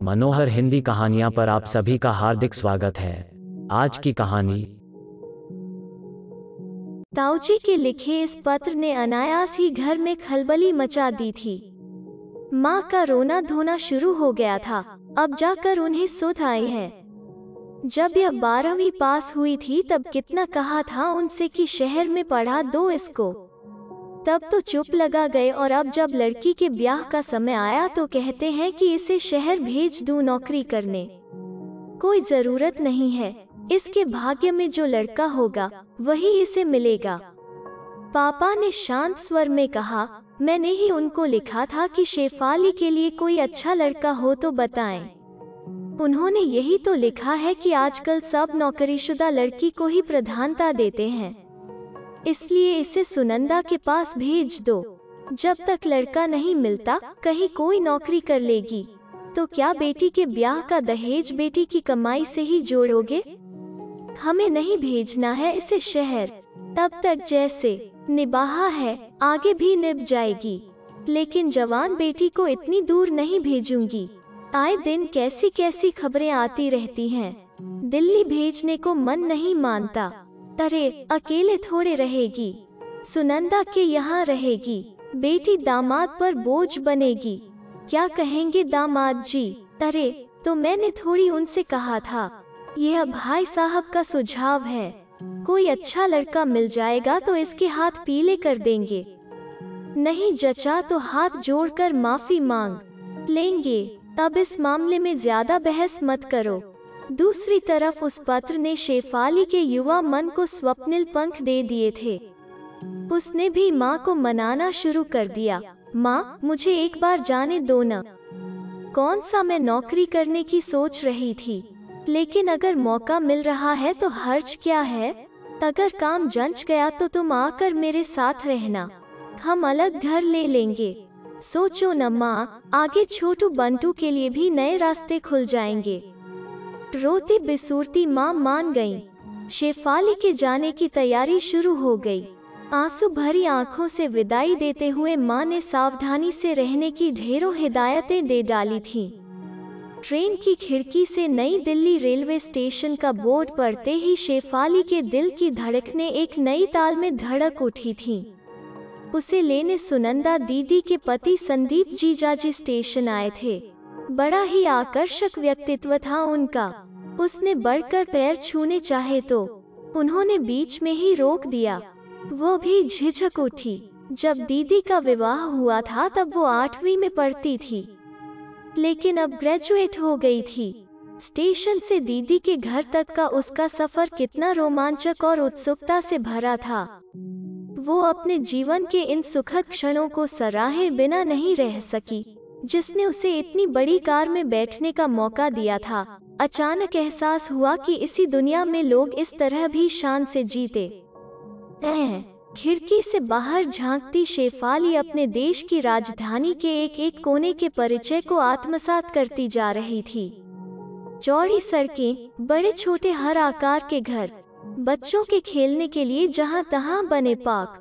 मनोहर हिंदी कहानियां पर आप सभी का हार्दिक स्वागत है। आज की कहानी ताऊजी के लिखे इस पत्र ने अनायास ही घर में खलबली मचा दी थी। माँ का रोना धोना शुरू हो गया था। अब जाकर उन्हें सुध आई है। जब यह 12वीं पास हुई थी तब कितना कहा था उनसे कि शहर में पढ़ा दो इसको, तब तो चुप लगा गए। और अब जब लड़की के ब्याह का समय आया तो कहते हैं कि इसे शहर भेज दूं नौकरी करने। कोई जरूरत नहीं है, इसके भाग्य में जो लड़का होगा वही इसे मिलेगा। पापा ने शांत स्वर में कहा, मैंने ही उनको लिखा था कि शेफाली के लिए कोई अच्छा लड़का हो तो बताएं। उन्होंने यही तो लिखा है कि आजकल सब नौकरीशुदा लड़की को ही प्रधानता देते हैं, इसलिए इसे सुनंदा के पास भेज दो। जब तक लड़का नहीं मिलता कहीं कोई नौकरी कर लेगी तो क्या बेटी के ब्याह का दहेज बेटी की कमाई से ही जोड़ोगे? हमें नहीं भेजना है इसे शहर। तब तक जैसे निभाहा है आगे भी निभ जाएगी, लेकिन जवान बेटी को इतनी दूर नहीं भेजूंगी। आए दिन कैसी कैसी खबरें आती रहती हैं। दिल्ली भेजने को मन नहीं मानता। अरे अकेले थोड़े रहेगी, सुनंदा के यहाँ रहेगी। बेटी दामाद पर बोझ बनेगी। क्या कहेंगे दामाद जी? अरे तो मैंने थोड़ी उनसे कहा था, यह भाई साहब का सुझाव है। कोई अच्छा लड़का मिल जाएगा तो इसके हाथ पीले कर देंगे, नहीं जचा तो हाथ जोड़कर माफी मांग लेंगे। अब इस मामले में ज्यादा बहस मत करो। दूसरी तरफ उस पत्र ने शेफाली के युवा मन को स्वप्निल पंख दे दिए थे। उसने भी माँ को मनाना शुरू कर दिया, माँ मुझे एक बार जाने दो न। कौन सा मैं नौकरी करने की सोच रही थी, लेकिन अगर मौका मिल रहा है तो हर्ज क्या है। अगर काम जंच गया तो तुम आकर मेरे साथ रहना, हम अलग घर ले लेंगे। सोचो न माँ, आगे छोटू बंटू के लिए भी नए रास्ते खुल जाएंगे। रोती बिसूरती माँ मान गईं। शेफाली के जाने की तैयारी शुरू हो गई। आंसू भरी आंखों से विदाई देते हुए माँ ने सावधानी से रहने की ढेरों हिदायतें दे डाली थीं। ट्रेन की खिड़की से नई दिल्ली रेलवे स्टेशन का बोर्ड पड़ते ही शेफाली के दिल की धड़कनें एक नई ताल में धड़क उठी थीं। उसे लेने सुनंदा दीदी के पति संदीप जीजाजी स्टेशन आए थे। बड़ा ही आकर्षक व्यक्तित्व था उनका। उसने बढ़कर पैर छूने चाहे तो उन्होंने बीच में ही रोक दिया। वो भी झिझक उठी। जब दीदी का विवाह हुआ था तब वो 8वीं में पढ़ती थी, लेकिन अब ग्रेजुएट हो गई थी। स्टेशन से दीदी के घर तक का उसका सफर कितना रोमांचक और उत्सुकता से भरा था। वो अपने जीवन के इन सुखद क्षणों को सराहे बिना नहीं रह सकी, जिसने उसे इतनी बड़ी कार में बैठने का मौका दिया था। अचानक एहसास हुआ कि इसी दुनिया में लोग इस तरह भी शान से जीते। खिड़की से बाहर झांकती शेफाली अपने देश की राजधानी के एक एक कोने के परिचय को आत्मसात करती जा रही थी। चौड़ी सड़कें, बड़े छोटे हर आकार के घर, बच्चों के खेलने के लिए जहां तहां बने पार्क,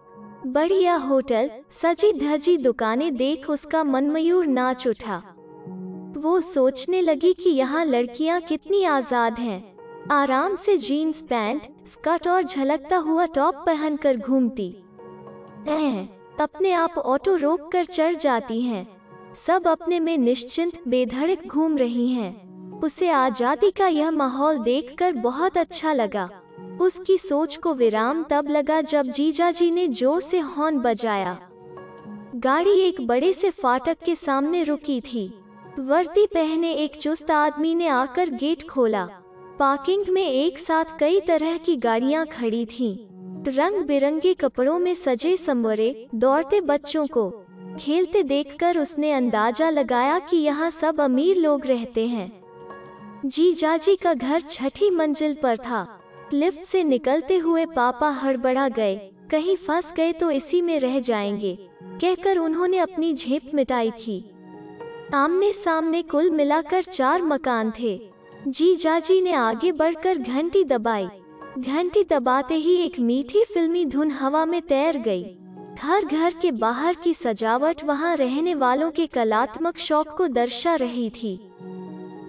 बढ़िया होटल, सजी धजी दुकानें देख उसका मनमयूर नाच उठा। वो सोचने लगी कि यहाँ लड़कियाँ कितनी आजाद हैं। आराम से जीन्स पैंट, स्कर्ट और झलकता हुआ टॉप पहनकर घूमती। अपने आप ऑटो रोक कर चढ़ जाती हैं। सब अपने में निश्चिंत बेधड़क घूम रही हैं। उसे आजादी का यह माहौल देखकर बहुत अच्छा लगा। उसकी सोच को विराम तब लगा जब जीजाजी ने जोर से हॉर्न बजाया। गाड़ी एक बड़े से फाटक के सामने रुकी थी। वर्दी पहने एक चुस्त आदमी ने आकर गेट खोला। पार्किंग में एक साथ कई तरह की गाड़ियां खड़ी थीं। रंग बिरंगे कपड़ों में सजे संवरे दौड़ते बच्चों को खेलते देखकर उसने अंदाजा लगाया कि यहाँ सब अमीर लोग रहते हैं। जीजाजी का घर 6ठी मंजिल पर था। लिफ्ट से निकलते हुए पापा हड़बड़ा गए, कहीं फंस गए तो इसी में रह जाएंगे, कहकर उन्होंने अपनी झेप मिटाई थी। आमने सामने कुल मिलाकर 4 मकान थे। जीजाजी ने आगे बढ़कर घंटी दबाई। घंटी दबाते ही एक मीठी फिल्मी धुन हवा में तैर गई। हर घर के बाहर की सजावट वहां रहने वालों के कलात्मक शौक को दर्शा रही थी।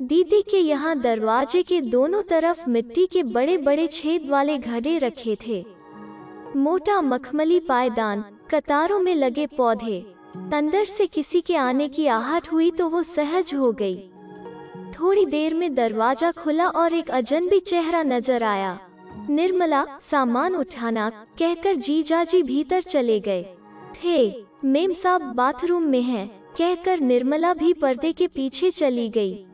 दीदी के यहाँ दरवाजे के दोनों तरफ मिट्टी के बड़े बड़े छेद वाले घड़े रखे थे। मोटा मखमली पायदान, कतारों में लगे पौधे। अंदर से किसी के आने की आहट हुई तो वो सहज हो गई। थोड़ी देर में दरवाजा खुला और एक अजनबी चेहरा नजर आया। निर्मला, सामान उठाना कहकर जीजाजी भीतर चले गए थे। मेम साहब बाथरूम में हैं कहकर निर्मला भी पर्दे के पीछे चली गई।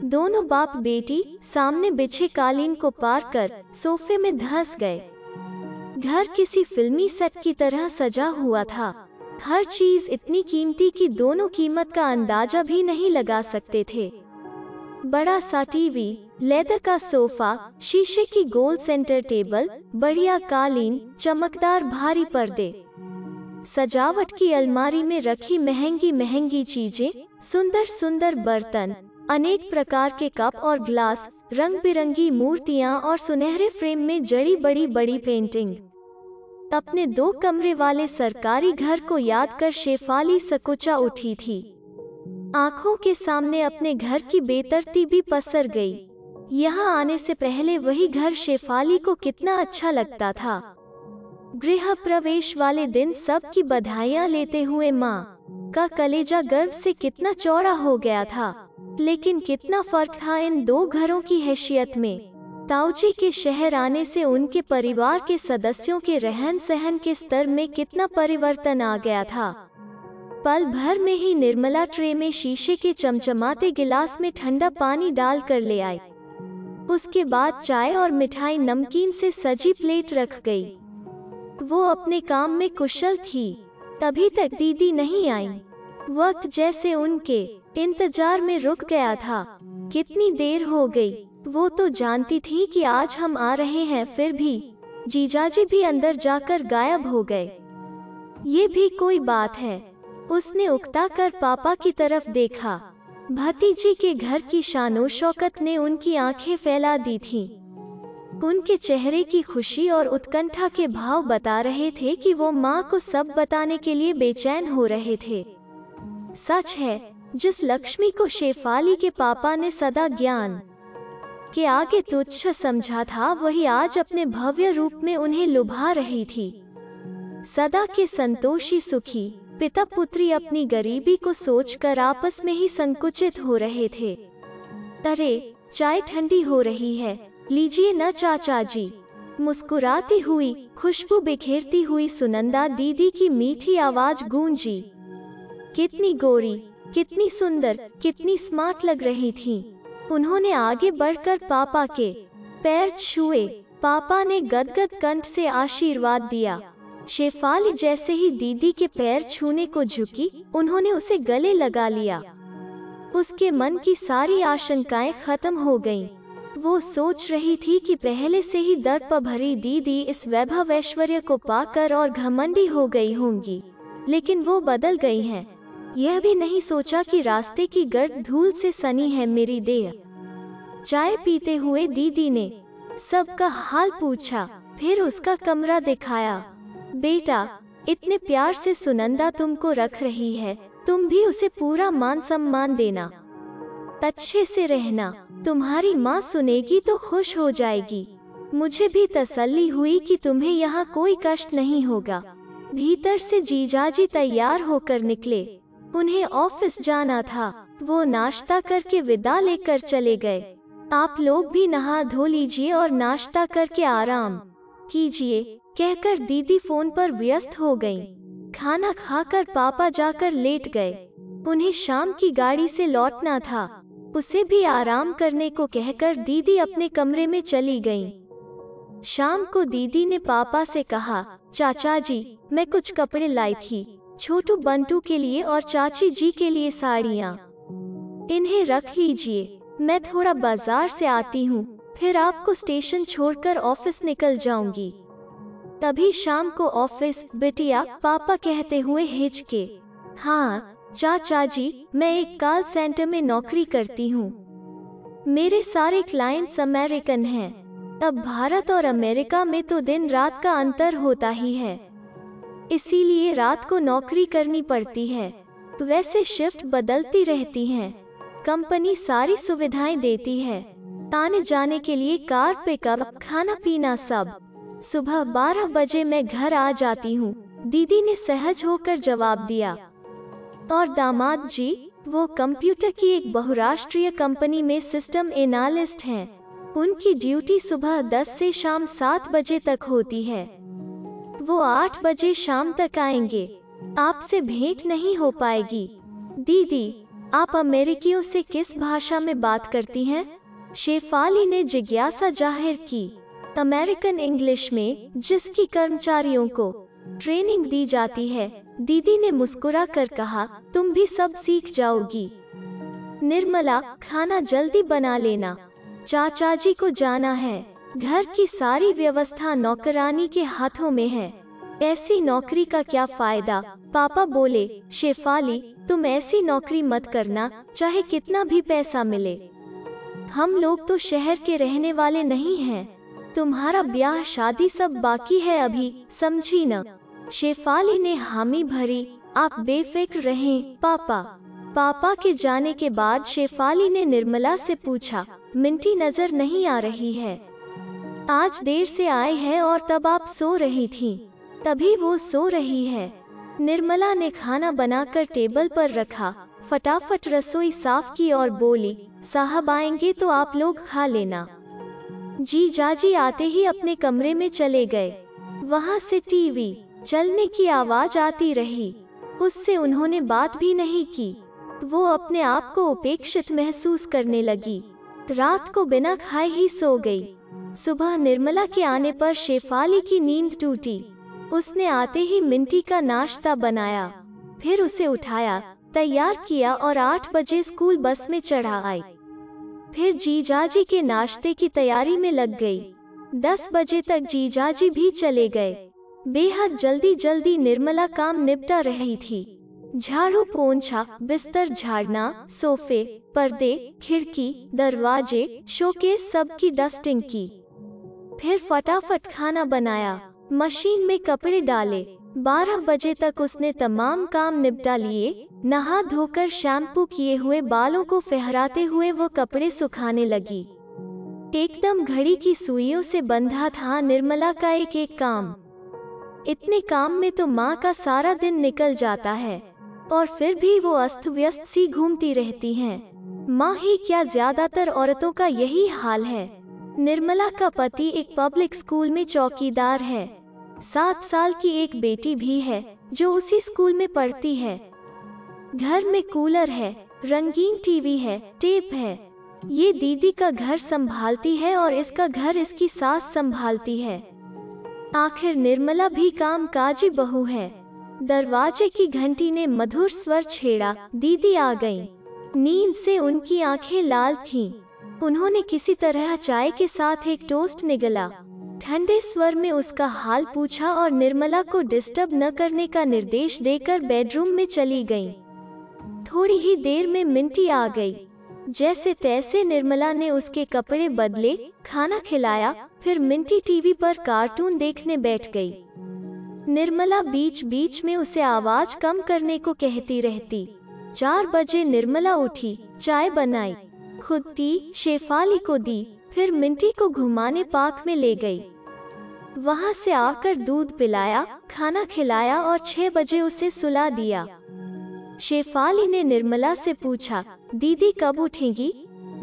दोनों बाप बेटी सामने बिछे कालीन को पार कर सोफे में धंस गए। घर किसी फिल्मी सेट की तरह सजा हुआ था। हर चीज इतनी कीमती कि दोनों कीमत का अंदाजा भी नहीं लगा सकते थे। बड़ा सा टीवी, लेदर का सोफा, शीशे की गोल सेंटर टेबल, बढ़िया कालीन, चमकदार भारी पर्दे, सजावट की अलमारी में रखी महंगी महंगी चीजें, सुंदर सुंदर बर्तन, अनेक प्रकार के कप और ग्लास, रंग बिरंगी मूर्तियां और सुनहरे फ्रेम में जड़ी बड़ी बड़ी पेंटिंग। अपने 2 कमरे वाले सरकारी घर को याद कर शेफाली सकुचा उठी थी। आंखों के सामने अपने घर की बेतरतीबी पसर गई। यहाँ आने से पहले वही घर शेफाली को कितना अच्छा लगता था। गृह प्रवेश वाले दिन सबकी बधाइयाँ लेते हुए माँ का कलेजा गर्व से कितना चौड़ा हो गया था। लेकिन कितना फर्क था इन 2 घरों की हैसियत में। ताऊजी के शहर आने से उनके परिवार के सदस्यों के रहन सहन के स्तर में कितना परिवर्तन आ गया था। पल भर में ही निर्मला ट्रे में शीशे के चमचमाते गिलास में ठंडा पानी डाल कर ले आई। उसके बाद चाय और मिठाई नमकीन से सजी प्लेट रख गई। वो अपने काम में कुशल थी। तभी तक दीदी नहीं आई। वक्त जैसे उनके इंतजार में रुक गया था। कितनी देर हो गई। वो तो जानती थी कि आज हम आ रहे हैं, फिर भी जीजाजी भी अंदर जाकर गायब हो गए। ये भी कोई बात है। उसने उकता कर पापा की तरफ देखा। भतीजी के घर की शानो शौकत ने उनकी आंखें फैला दी थीं। उनके चेहरे की खुशी और उत्कंठा के भाव बता रहे थे कि वो माँ को सब बताने के लिए बेचैन हो रहे थे। सच है, जिस लक्ष्मी को शेफाली के पापा ने सदा ज्ञान के आगे तुच्छ समझा था, वही आज अपने भव्य रूप में उन्हें लुभा रही थी। सदा के संतोषी सुखी पिता पुत्री अपनी गरीबी को सोचकर आपस में ही संकुचित हो रहे थे। अरे, चाय ठंडी हो रही है, लीजिए न चाचा जी। मुस्कुराती हुई, खुशबू बिखेरती हुई सुनंदा दीदी की मीठी आवाज गूंजी। कितनी गोरी, कितनी सुंदर, कितनी स्मार्ट लग रही थी। उन्होंने आगे बढ़कर पापा के पैर छुए। पापा ने गदगद कंठ से आशीर्वाद दिया। शेफाली जैसे ही दीदी के पैर छूने को झुकी, उन्होंने उसे गले लगा लिया। उसके मन की सारी आशंकाएं खत्म हो गईं। वो सोच रही थी कि पहले से ही दर्प भरी दीदी इस वैभव ऐश्वर्य को पाकर और घमंडी हो गई होंगी, लेकिन वो बदल गई हैं। यह भी नहीं सोचा कि रास्ते की गर्द धूल से सनी है मेरी देह। चाय पीते हुए दीदी ने सबका हाल पूछा, फिर उसका कमरा दिखाया। बेटा, इतने प्यार से सुनंदा तुमको रख रही है, तुम भी उसे पूरा मान सम्मान देना, अच्छे से रहना। तुम्हारी माँ सुनेगी तो खुश हो जाएगी। मुझे भी तसल्ली हुई कि तुम्हें यहाँ कोई कष्ट नहीं होगा। भीतर से जीजाजी तैयार होकर निकले। उन्हें ऑफिस जाना था। वो नाश्ता करके विदा लेकर चले गए। आप लोग भी नहा धो लीजिए और नाश्ता करके आराम कीजिए, कहकर दीदी फोन पर व्यस्त हो गईं। खाना खाकर पापा जाकर लेट गए। उन्हें शाम की गाड़ी से लौटना था। उसे भी आराम करने को कहकर दीदी अपने कमरे में चली गईं। शाम को दीदी ने पापा से कहा, चाचा जी, मैं कुछ कपड़े लाई थी, छोटू बंटू के लिए और चाची जी के लिए साड़ियाँ। इन्हें रख लीजिए, मैं थोड़ा बाजार से आती हूँ, फिर आपको स्टेशन छोड़कर ऑफिस निकल जाऊंगी। तभी शाम को ऑफिस, बिटिया, पापा कहते हुए हिचके। हाँ चाचा जी, मैं एक कॉल सेंटर में नौकरी करती हूँ। मेरे सारे क्लाइंट्स अमेरिकन हैं। अब भारत और अमेरिका में तो दिन रात का अंतर होता ही है, इसीलिए रात को नौकरी करनी पड़ती है। वैसे शिफ्ट बदलती रहती हैं। कंपनी सारी सुविधाएं देती है, आने जाने के लिए कार पिकअप, खाना पीना सब। सुबह 12 बजे मैं घर आ जाती हूँ, दीदी ने सहज होकर जवाब दिया। और दामाद जी, वो कंप्यूटर की एक बहुराष्ट्रीय कंपनी में सिस्टम एनालिस्ट हैं। उनकी ड्यूटी सुबह 10 से शाम 7 बजे तक होती है। वो 8 बजे शाम तक आएंगे। आपसे भेंट नहीं हो पाएगी। दीदी, आप अमेरिकियों से किस भाषा में बात करती हैं? शेफाली ने जिज्ञासा जाहिर की। अमेरिकन इंग्लिश में, जिसकी कर्मचारियों को ट्रेनिंग दी जाती है, दीदी ने मुस्कुरा कर कहा। तुम भी सब सीख जाओगी। निर्मला, खाना जल्दी बना लेना, चाचा जी को जाना है। घर की सारी व्यवस्था नौकरानी के हाथों में है। ऐसी नौकरी का क्या फायदा? पापा बोले। शेफाली, तुम ऐसी नौकरी मत करना, चाहे कितना भी पैसा मिले। हम लोग तो शहर के रहने वाले नहीं हैं। तुम्हारा ब्याह शादी सब बाकी है अभी, समझी न? शेफाली ने हामी भरी। आप बेफिक्र रहें पापा। पापा के जाने के बाद शेफाली ने निर्मला से पूछा, मिंटी नजर नहीं आ रही है? आज देर से आए हैं और तब आप सो रही थीं। तभी वो सो रही है। निर्मला ने खाना बनाकर टेबल पर रखा, फटाफट रसोई साफ की और बोली, साहब आएंगे तो आप लोग खा लेना। जीजाजी आते ही अपने कमरे में चले गए। वहाँ से टीवी चलने की आवाज आती रही। उससे उन्होंने बात भी नहीं की। वो अपने आप को उपेक्षित महसूस करने लगी। रात को बिना खाए ही सो गई। सुबह निर्मला के आने पर शेफाली की नींद टूटी। उसने आते ही मिंटी का नाश्ता बनाया, फिर उसे उठाया, तैयार किया और 8 बजे स्कूल बस में चढ़ा आई। फिर जीजाजी के नाश्ते की तैयारी में लग गई। 10 बजे तक जीजाजी भी चले गए। बेहद जल्दी जल्दी निर्मला काम निपटा रही थी। झाड़ू पोंछा, बिस्तर झाड़ना, सोफे, पर्दे, खिड़की, दरवाजे, शोकेस सब की डस्टिंग की। फिर फटाफट खाना बनाया, मशीन में कपड़े डाले। 12 बजे तक उसने तमाम काम निपटा लिए। नहा धोकर शैम्पू किए हुए बालों को फहराते हुए वो कपड़े सुखाने लगी। एकदम घड़ी की सुइयों से बंधा था निर्मला का एक एक काम। इतने काम में तो माँ का सारा दिन निकल जाता है और फिर भी वो अस्त व्यस्त सी घूमती रहती हैं। माँ ही क्या, ज्यादातर औरतों का यही हाल है। निर्मला का पति एक पब्लिक स्कूल में चौकीदार है। 7 साल की एक बेटी भी है जो उसी स्कूल में पढ़ती है। घर में कूलर है, रंगीन टीवी है, टेप है। ये दीदी का घर संभालती है और इसका घर इसकी सास संभालती है। आखिर निर्मला भी कामकाजी बहू है। दरवाजे की घंटी ने मधुर स्वर छेड़ा। दीदी आ गईं। नींद से उनकी आंखें लाल थीं। उन्होंने किसी तरह चाय के साथ एक टोस्ट निगला, ठंडे स्वर में उसका हाल पूछा और निर्मला को डिस्टर्ब न करने का निर्देश देकर बेडरूम में चली गईं। थोड़ी ही देर में मिंटी आ गई। जैसे तैसे निर्मला ने उसके कपड़े बदले, खाना खिलाया, फिर मिंटी टीवी पर कार्टून देखने बैठ गई। निर्मला बीच बीच में उसे आवाज कम करने को कहती रहती। 4 बजे निर्मला उठी, चाय बनाई, खुद पी, शेफाली को दी, फिर मिंटी को घुमाने पार्क में ले गई। वहां से आकर दूध पिलाया, खाना खिलाया और 6 बजे उसे सुला दिया। शेफाली ने निर्मला से पूछा, दीदी कब उठेंगी?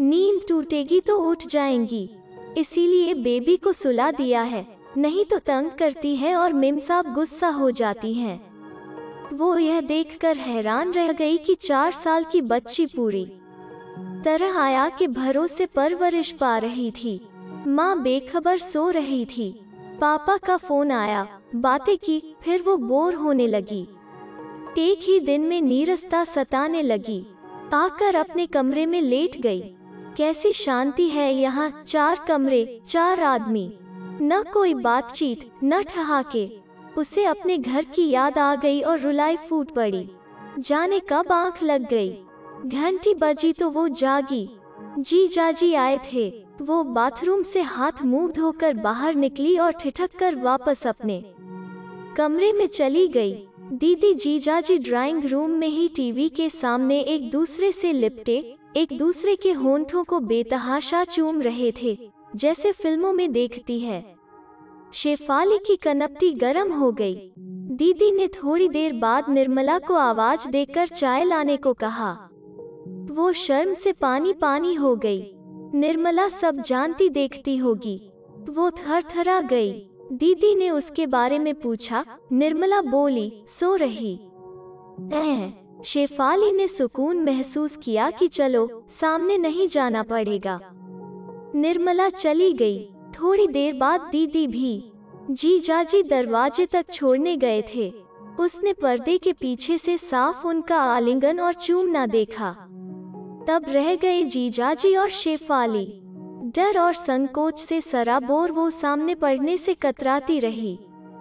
नींद टूटेगी तो उठ जाएंगी, इसीलिए बेबी को सुला दिया है, नहीं तो तंग करती है और मेम साहब गुस्सा हो जाती हैं। वो यह देखकर हैरान रह गई कि 4 साल की बच्ची पूरी तरह आया के भरोसे परवरिश पा रही थी। माँ बेखबर सो रही थी। पापा का फोन आया, बातें की, फिर वो बोर होने लगी। एक ही दिन में नीरसता सताने लगी। आकर अपने कमरे में लेट गई। कैसी शांति है यहाँ, 4 कमरे, 4 आदमी, न कोई बातचीत, न ठहाके। उसे अपने घर की याद आ गई और रुलाई फूट पड़ी। जाने कब आंख लग गई। घंटी बजी तो वो जागी। जीजाजी आए थे। वो बाथरूम से हाथ मुंह धोकर बाहर निकली और ठिठक कर वापस अपने कमरे में चली गई। दीदी जीजाजी ड्राइंग रूम में ही टीवी के सामने एक दूसरे से लिपटे एक दूसरे के होंठों को बेतहाशा चूम रहे थे, जैसे फिल्मों में देखती है। शेफाली की कनपटी गर्म हो गई। दीदी ने थोड़ी देर बाद निर्मला को आवाज देकर चाय लाने को कहा। वो शर्म से पानी पानी हो गई। निर्मला सब जानती देखती होगी। वो थरथरा गई। दीदी ने उसके बारे में पूछा। निर्मला बोली, सो रही। शेफाली ने सुकून महसूस किया कि चलो, सामने नहीं जाना पड़ेगा। निर्मला चली गई। थोड़ी देर बाद दीदी भी। जीजाजी दरवाजे तक छोड़ने गए थे। उसने पर्दे के पीछे से साफ उनका आलिंगन और चूमना देखा। तब रह गए जीजाजी और शेफाली। डर और संकोच से सराबोर वो सामने पड़ने से कतराती रही।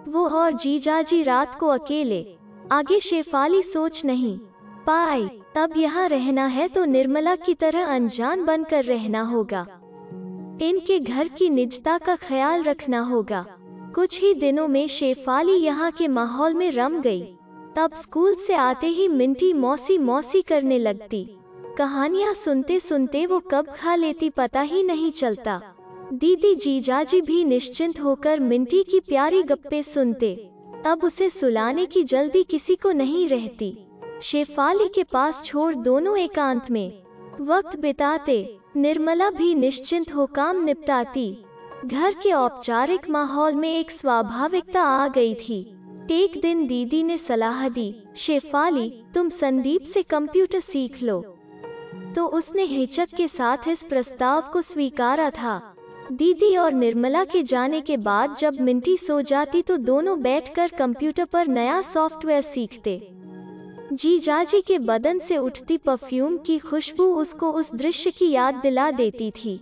वो और जीजाजी रात को अकेले। आगे शेफाली सोच नहीं पाई। अब यहाँ रहना है तो निर्मला की तरह अनजान बनकर रहना होगा। इनके घर की निजता का ख्याल रखना होगा। कुछ ही दिनों में शेफाली यहाँ के माहौल में रम गई। तब स्कूल से आते ही मिंटी मौसी मौसी करने लगती। कहानियाँ सुनते सुनते वो कब खा लेती पता ही नहीं चलता। दीदी जीजाजी भी निश्चिंत होकर मिंटी की प्यारी गप्पे सुनते। अब उसे सुलाने की जल्दी किसी को नहीं रहती। शेफाली के पास छोड़ दोनों एकांत में वक्त बिताते। निर्मला भी निश्चिंत हो काम निपटाती। घर के औपचारिक माहौल में एक स्वाभाविकता आ गई थी। एक दिन दीदी ने सलाह दी, शेफाली तुम संदीप से कंप्यूटर सीख लो। तो उसने हिचक के साथ इस प्रस्ताव को स्वीकारा था। दीदी और निर्मला के जाने के बाद जब मिंटी सो जाती तो दोनों बैठकर कंप्यूटर पर नया सॉफ्टवेयर सीखते। जीजाजी के बदन से उठती परफ्यूम की खुशबू उसको उस दृश्य की याद दिला देती थी।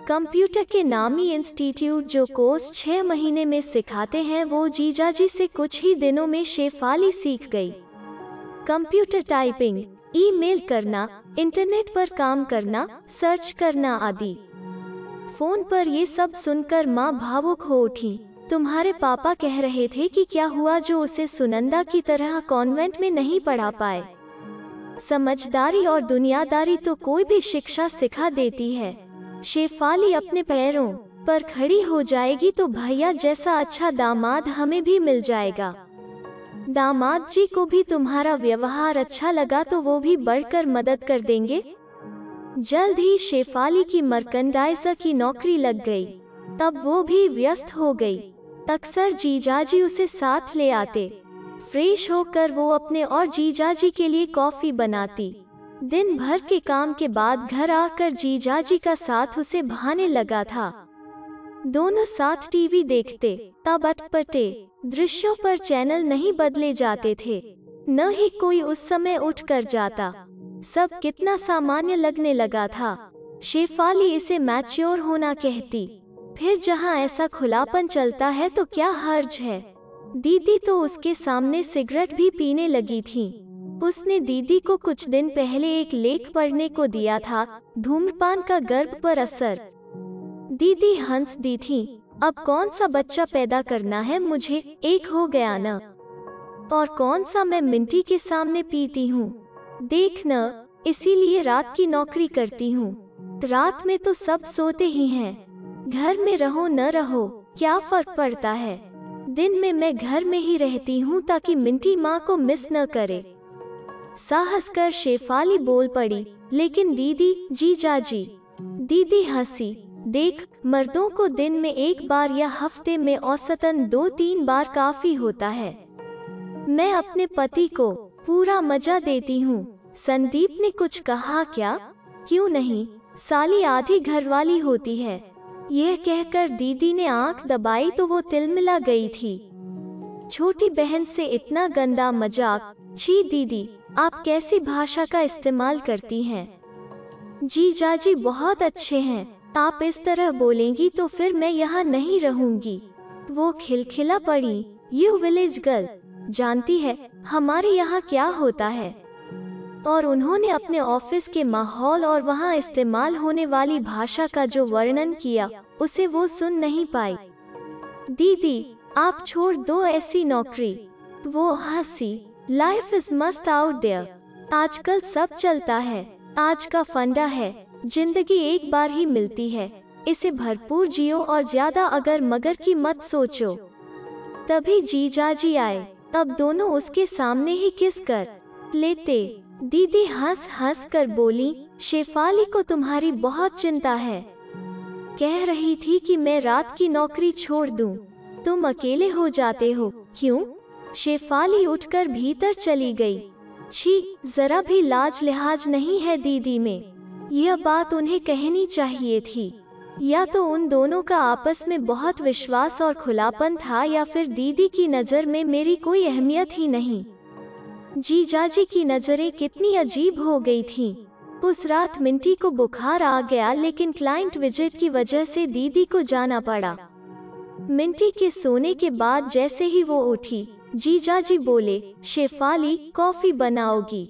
कंप्यूटर के नामी इंस्टीट्यूट जो कोर्स 6 महीने में सिखाते हैं वो जीजाजी से कुछ ही दिनों में शेफाली सीख गई। कंप्यूटर टाइपिंग, ईमेल करना, इंटरनेट पर काम करना, सर्च करना आदि। फोन पर ये सब सुनकर माँ भावुक हो उठी। तुम्हारे पापा कह रहे थे कि क्या हुआ जो उसे सुनंदा की तरह कॉन्वेंट में नहीं पढ़ा पाए। समझदारी और दुनियादारी तो कोई भी शिक्षा सिखा देती है। शेफाली अपने पैरों पर खड़ी हो जाएगी तो भैया जैसा अच्छा दामाद हमें भी मिल जाएगा। दामाद जी को भी तुम्हारा व्यवहार अच्छा लगा तो वो भी बढ़कर मदद कर देंगे। जल्द ही शेफाली की मर्कंडाइजर की नौकरी लग गई। तब वो भी व्यस्त हो गई। अक्सर जीजाजी उसे साथ ले आते। फ्रेश होकर वो अपने और जीजाजी के लिए कॉफी बनाती। दिन भर के काम के बाद घर आकर जीजाजी का साथ उसे भाने लगा था। दोनों साथ टीवी देखते। तब अटपटे दृश्यों पर चैनल नहीं बदले जाते थे, न ही कोई उस समय उठ कर जाता। सब कितना सामान्य लगने लगा था। शेफाली इसे मैच्योर होना कहती। फिर जहाँ ऐसा खुलापन चलता है तो क्या हर्ज है। दीदी तो उसके सामने सिगरेट भी पीने लगी थी। उसने दीदी को कुछ दिन पहले एक लेख पढ़ने को दिया था, धूम्रपान का गर्भ पर असर। दीदी हंस दी थी। अब कौन सा बच्चा पैदा करना है मुझे, एक हो गया न। और कौन सा मैं मिंटी के सामने पीती हूँ, देख न। इसीलिए रात की नौकरी करती हूँ। रात में तो सब सोते ही हैं। घर में रहो न रहो क्या फर्क पड़ता है। दिन में मैं घर में ही रहती हूँ ताकि मिंटी माँ को मिस न करे। साहस कर शेफाली बोल पड़ी, लेकिन दीदी, जीजाजी। दीदी हंसी। देख, मर्दों को दिन में एक बार या हफ्ते में औसतन 2-3 बार काफी होता है। मैं अपने पति को पूरा मजा देती हूँ। संदीप ने कुछ कहा क्या? क्यों नहीं, साली आधी घरवाली होती है। यह कहकर दीदी ने आंख दबाई तो वो तिलमिला गई थी। छोटी बहन से इतना गंदा मजाक, छी दीदी, आप कैसी भाषा का इस्तेमाल करती हैं। जीजाजी बहुत अच्छे हैं, आप इस तरह बोलेंगी तो फिर मैं यहाँ नहीं रहूंगी। वो खिलखिला पड़ी। यू विलेज गर्ल, जानती है हमारे यहाँ क्या होता है। और उन्होंने अपने ऑफिस के माहौल और वहाँ इस्तेमाल होने वाली भाषा का जो वर्णन किया, उसे वो सुन नहीं पाई। दीदी, आप छोड़ दो ऐसी नौकरी। वो हंसी। लाइफ इज मस्त आउट देयर। आजकल सब चलता है। आज का फंडा है, जिंदगी एक बार ही मिलती है, इसे भरपूर जियो और ज्यादा अगर मगर की मत सोचो। तभी जीजाजी आए। अब दोनों उसके सामने ही किस कर लेते। दीदी हंस हंस कर बोली, शेफाली को तुम्हारी बहुत चिंता है। कह रही थी कि मैं रात की नौकरी छोड़ दूं, तुम अकेले हो जाते हो। क्यों? शेफाली उठकर भीतर चली गई। छी, जरा भी लाज लिहाज नहीं है दीदी में। यह बात उन्हें कहनी चाहिए थी। या तो उन दोनों का आपस में बहुत विश्वास और खुलापन था, या फिर दीदी की नज़र में मेरी कोई अहमियत ही नहीं। जीजाजी की नज़रें कितनी अजीब हो गई थीं। उस रात मिंटी को बुखार आ गया, लेकिन क्लाइंट विजिट की वजह से दीदी को जाना पड़ा। मिंटी के सोने के बाद जैसे ही वो उठी, जीजाजी बोले, शेफाली कॉफी बनाओगी?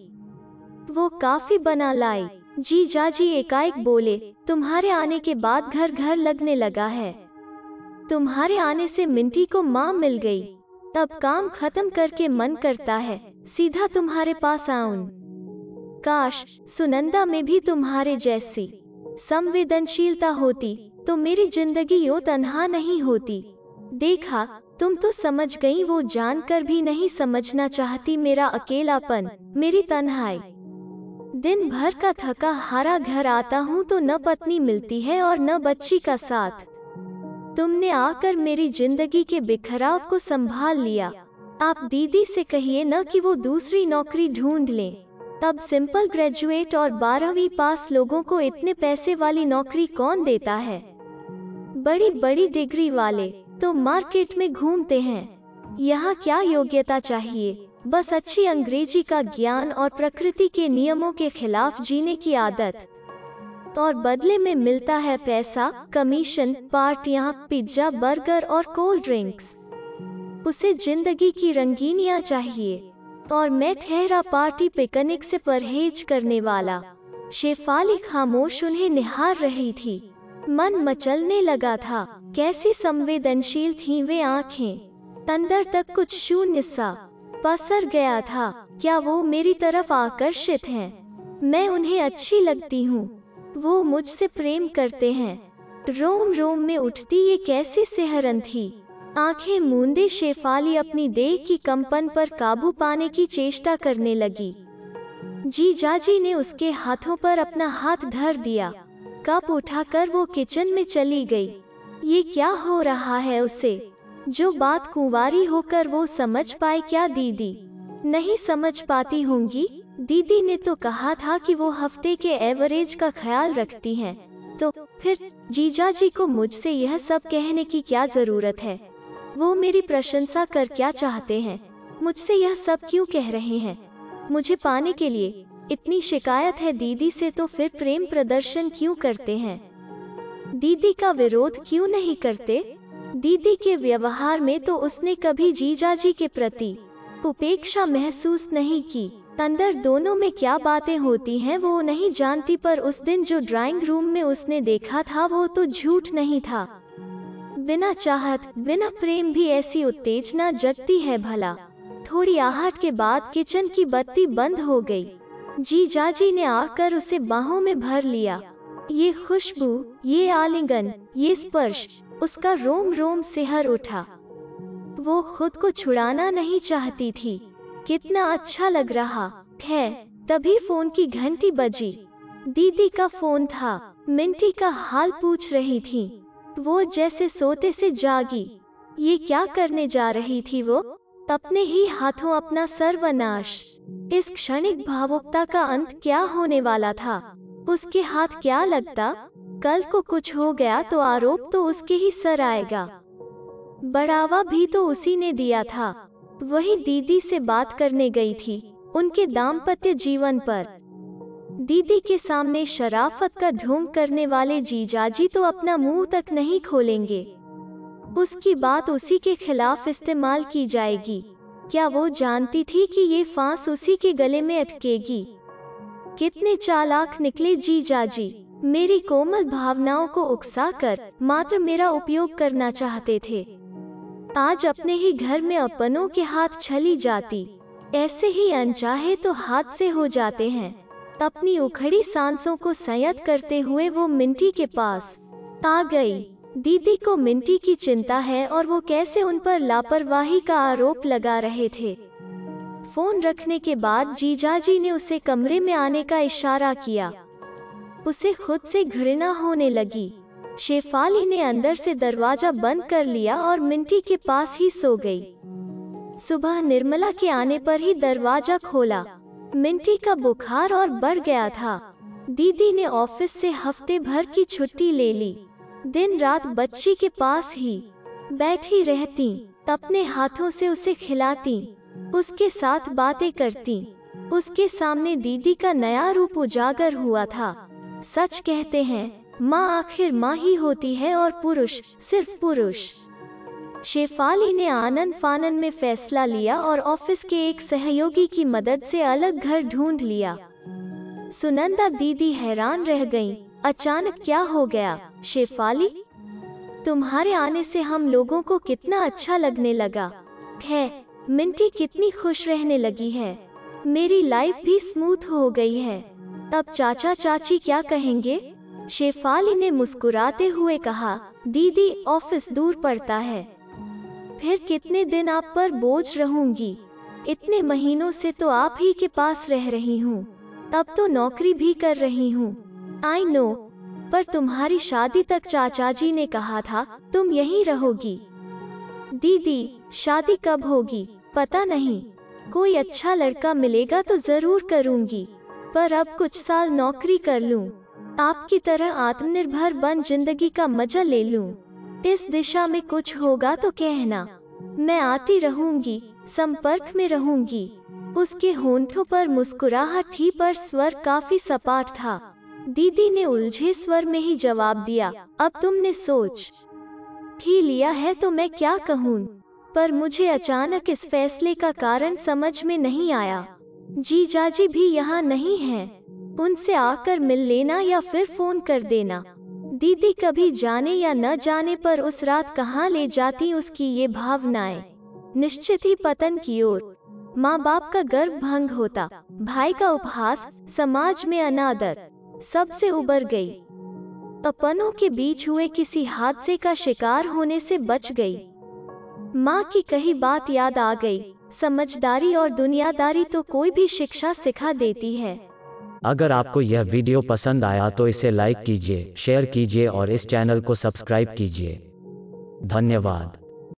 वो काफी बना लाई। जीजाजी एकाएक बोले, तुम्हारे आने के बाद घर घर लगने लगा है। तुम्हारे आने से मिंटी को माँ मिल गई। अब काम खत्म करके मन करता है सीधा तुम्हारे पास आऊं। काश सुनंदा में भी तुम्हारे जैसी संवेदनशीलता होती तो मेरी जिंदगी यूं तन्हा नहीं होती। देखा, तुम तो समझ गई, वो जानकर भी नहीं समझना चाहती मेरा अकेलापन, मेरी तन्हाई। दिन भर का थका हारा घर आता हूँ तो न पत्नी मिलती है और न बच्ची का साथ। तुमने आकर मेरी जिंदगी के बिखराव को संभाल लिया। आप दीदी से कहिए न कि वो दूसरी नौकरी ढूंढ लें। तब सिंपल ग्रेजुएट और 12वीं पास लोगों को इतने पैसे वाली नौकरी कौन देता है? बड़ी बड़ी डिग्री वाले तो मार्केट में घूमते हैं। यहाँ क्या योग्यता चाहिए? बस अच्छी अंग्रेजी का ज्ञान और प्रकृति के नियमों के खिलाफ जीने की आदत। और बदले में मिलता है पैसा, कमीशन, पार्टियां, पिज्जा, बर्गर और कोल्ड ड्रिंक्स। उसे जिंदगी की रंगीनियां चाहिए। और मैं ठहरा पार्टी पिकनिक से परहेज करने वाला। शेफाली खामोश उन्हें निहार रही थी। मन मचलने लगा था। कैसी संवेदनशील थीं वे आंखें। अंदर तक कुछ शून्य सा पसर गया था। क्या वो मेरी तरफ आकर्षित हैं? मैं उन्हें अच्छी लगती हूँ। वो मुझसे प्रेम करते हैं। रोम रोम में उठती ये कैसी सिहरन थी। आंखें मूंदे शेफाली अपनी देह की कंपन पर काबू पाने की चेष्टा करने लगी। जीजाजी ने उसके हाथों पर अपना हाथ धर दिया। कप उठाकर वो किचन में चली गई। ये क्या हो रहा है उसे? जो बात कुंवारी होकर वो समझ पाए क्या दीदी नहीं समझ पाती होंगी? दीदी ने तो कहा था कि वो हफ्ते के एवरेज का ख्याल रखती हैं। तो फिर जीजाजी को मुझसे यह सब कहने की क्या जरूरत है? वो मेरी प्रशंसा कर क्या चाहते हैं? मुझसे यह सब क्यों कह रहे हैं? मुझे पाने के लिए इतनी शिकायत है दीदी से, तो फिर प्रेम प्रदर्शन क्यों करते हैं? दीदी का विरोध क्यों नहीं करते? दीदी के व्यवहार में तो उसने कभी जीजाजी के प्रति उपेक्षा महसूस नहीं की। अंदर दोनों में क्या बातें होती हैं वो नहीं जानती, पर उस दिन जो ड्राइंग रूम में उसने देखा था वो तो झूठ नहीं था। बिना चाहत, बिना प्रेम भी ऐसी उत्तेजना जगती है भला। थोड़ी आहट के बाद किचन की बत्ती बंद हो गई। जीजाजी ने आकर उसे बाहों में भर लिया। ये खुशबू, ये आलिंगन, ये स्पर्श, उसका रोम रोम सिहर उठा। वो खुद को छुड़ाना नहीं चाहती थी। कितना अच्छा लग रहा है। तभी फोन की घंटी बजी। दीदी का फोन था। मिंटी का हाल पूछ रही थी। वो जैसे सोते से जागी। ये क्या करने जा रही थी वो? अपने ही हाथों अपना सर्वनाश। इस क्षणिक भावुकता का अंत क्या होने वाला था? उसके हाथ क्या लगता? कल को कुछ हो गया तो आरोप तो उसके ही सर आएगा। बढ़ावा भी तो उसी ने दिया था। वही दीदी से बात करने गई थी उनके दाम्पत्य जीवन पर। दीदी के सामने शराफत का ढोंग करने वाले जीजाजी तो अपना मुंह तक नहीं खोलेंगे। उसकी बात उसी के खिलाफ इस्तेमाल की जाएगी। क्या वो जानती थी कि ये फांस उसी के गले में अटकेगी? कितने चालाक निकले जीजाजी। मेरी कोमल भावनाओं को उकसाकर मात्र मेरा उपयोग करना चाहते थे। आज अपने ही घर में अपनों के हाथ छली जाती। ऐसे ही अनचाहे तो हाथ से हो जाते हैं। अपनी उखड़ी सांसों को संयत करते हुए वो मिंटी के पास आ गई। दीदी को मिंटी की चिंता है और वो कैसे उन पर लापरवाही का आरोप लगा रहे थे। फोन रखने के बाद जीजाजी ने उसे कमरे में आने का इशारा किया। उसे खुद से घृणा होने लगी। शेफाली ने अंदर से दरवाजा बंद कर लिया और मिंटी के पास ही सो गई। सुबह निर्मला के आने पर ही दरवाजा खोला। मिंटी का बुखार और बढ़ गया था। दीदी ने ऑफिस से हफ्ते भर की छुट्टी ले ली। दिन रात बच्ची के पास ही बैठी रहती, अपने हाथों से उसे खिलाती, उसके साथ बातें करती। उसके सामने दीदी का नया रूप उजागर हुआ था। सच कहते हैं, माँ आखिर माँ ही होती है और पुरुष सिर्फ पुरुष। शेफाली ने आनन फानन में फैसला लिया और ऑफिस के एक सहयोगी की मदद से अलग घर ढूंढ लिया। सुनंदा दीदी हैरान रह गईं। अचानक क्या हो गया शेफाली? तुम्हारे आने से हम लोगों को कितना अच्छा लगने लगा है। मिंटी कितनी खुश रहने लगी है। मेरी लाइफ भी स्मूथ हो गई है। अब चाचा चाची क्या कहेंगे? शेफाली ने मुस्कुराते हुए कहा, दीदी ऑफिस दूर पड़ता है, फिर कितने दिन आप पर बोझ रहूंगी। इतने महीनों से तो आप ही के पास रह रही हूँ, अब तो नौकरी भी कर रही हूँ। आई नो, पर तुम्हारी शादी तक चाचा जी ने कहा था तुम यहीं रहोगी। दीदी शादी कब होगी पता नहीं, कोई अच्छा लड़का मिलेगा तो जरूर करूंगी, पर अब कुछ साल नौकरी कर लूं, आपकी तरह आत्मनिर्भर बन जिंदगी का मजा ले लूं। इस दिशा में कुछ होगा तो कहना, मैं आती रहूंगी, संपर्क में रहूंगी। उसके होंठों पर मुस्कुराहट थी पर स्वर काफी सपाट था। दीदी ने उलझे स्वर में ही जवाब दिया, अब तुमने सोच ही लिया है तो मैं क्या कहूँ, पर मुझे अचानक इस फैसले का कारण समझ में नहीं आया। जीजाजी भी यहाँ नहीं हैं, उनसे आकर मिल लेना या फिर फोन कर देना। दीदी कभी जाने या न जाने पर उस रात कहाँ ले जाती उसकी ये भावनाएं। निश्चित ही पतन की ओर। माँ बाप का गर्व भंग होता, भाई का उपहास, समाज में अनादर, सबसे उबर गई। अपनों के बीच हुए किसी हादसे का शिकार होने से बच गई। माँ की कही बात याद आ गई, समझदारी और दुनियादारी तो कोई भी शिक्षा सिखा देती है। अगर आपको यह वीडियो पसंद आया तो इसे लाइक कीजिए, शेयर कीजिए और इस चैनल को सब्सक्राइब कीजिए। धन्यवाद।